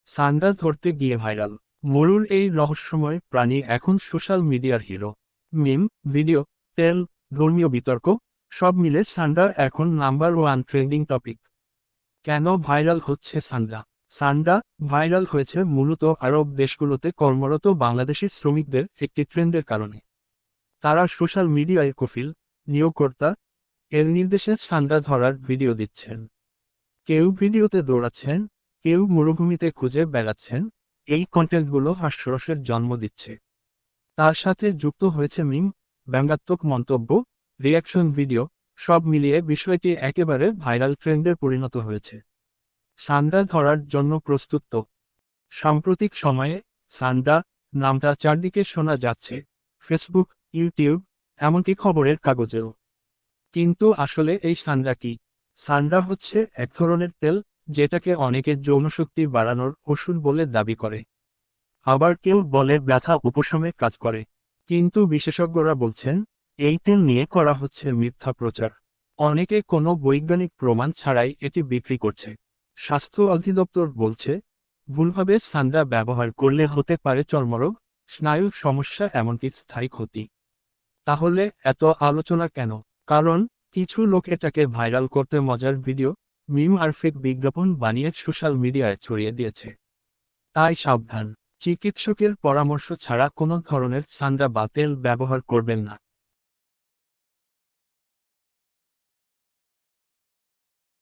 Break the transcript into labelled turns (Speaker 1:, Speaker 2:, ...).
Speaker 1: সান্ডা ধরতে গিয়ে ভাইরাল মরুর এই রহস্যময় প্রাণী এখন সোশ্যাল মিডিয়ার হিরো। মিম, ভিডিও, তেল, ধর্মীয় বিতর্ক সব মিলে সান্ডা এখন নাম্বার 1 ট্রেন্ডিং টপিক। কেন ভাইরাল হচ্ছে সান্ডা? সান্ডা ভাইরাল হয়েছে মূলত আরব দেশগুলোতে কর্মরত বাংলাদেশি শ্রমিকদের একটি ট্রেন্ডের কারণে। তারা সোশ্যাল মিডিয়ায় কফিল, নিয়োগকর্তা এর নির্দেশে সান্ডা ধরার ভিডিও দিচ্ছেন। কেউ ভিডিওতে দৌড়াচ্ছেন, কেউ মরুভূমিতে খুঁজে বেড়াচ্ছেন। এই কন্টেন্টগুলো হাস্যরসের জন্ম দিচ্ছে। তার সাথে যুক্ত হয়েছে মিম, ব্যঙ্গাত্মক মন্তব্য, রিয়াকশন ভিডিও, সব মিলিয়ে বিষয়টি একেবারে ভাইরাল ট্রেন্ডে পরিণত হয়েছে। সান্ডা ধরার জন্য প্রস্তুত তো? সাম্প্রতিক সময়ে সান্ডা নামটা চারদিকে শোনা যাচ্ছে, ফেসবুক, ইউটিউব, এমনকি খবরের কাগজেও। কিন্তু আসলে এই সান্ডা কি? সান্ডা হচ্ছে এক ধরনের তেল, যেটাকে অনেকে যৌনশক্তি বাড়ানোর ওষুধ বলে দাবি করে। আবার কেউ বলে ব্যথা উপশমে কাজ করে। কিন্তু বিশেষজ্ঞরা বলছেন, এই তেল নিয়ে করা হচ্ছে মিথ্যা প্রচার। অনেকে কোনো বৈজ্ঞানিক প্রমাণ ছাড়াই এটি বিক্রি করছে। স্বাস্থ্য অধিদপ্তর বলছে, ভুলভাবে সান্ডা ব্যবহার করলে হতে পারে চর্মরোগ, স্নায়ুর সমস্যা, এমনকি স্থায়ী ক্ষতি। তাহলে এত আলোচনা কেন? কারণ কিছু লোক এটাকে ভাইরাল করতে মজার ভিডিও, মিম আর ফেক বিজ্ঞাপন বানিয়ে সোশ্যাল মিডিয়ায় ছড়িয়ে দিয়েছে। তাই সাবধান, চিকিৎসকের পরামর্শ ছাড়া কোনো ধরনের সান্ডা বা তেল ব্যবহার করবেন না।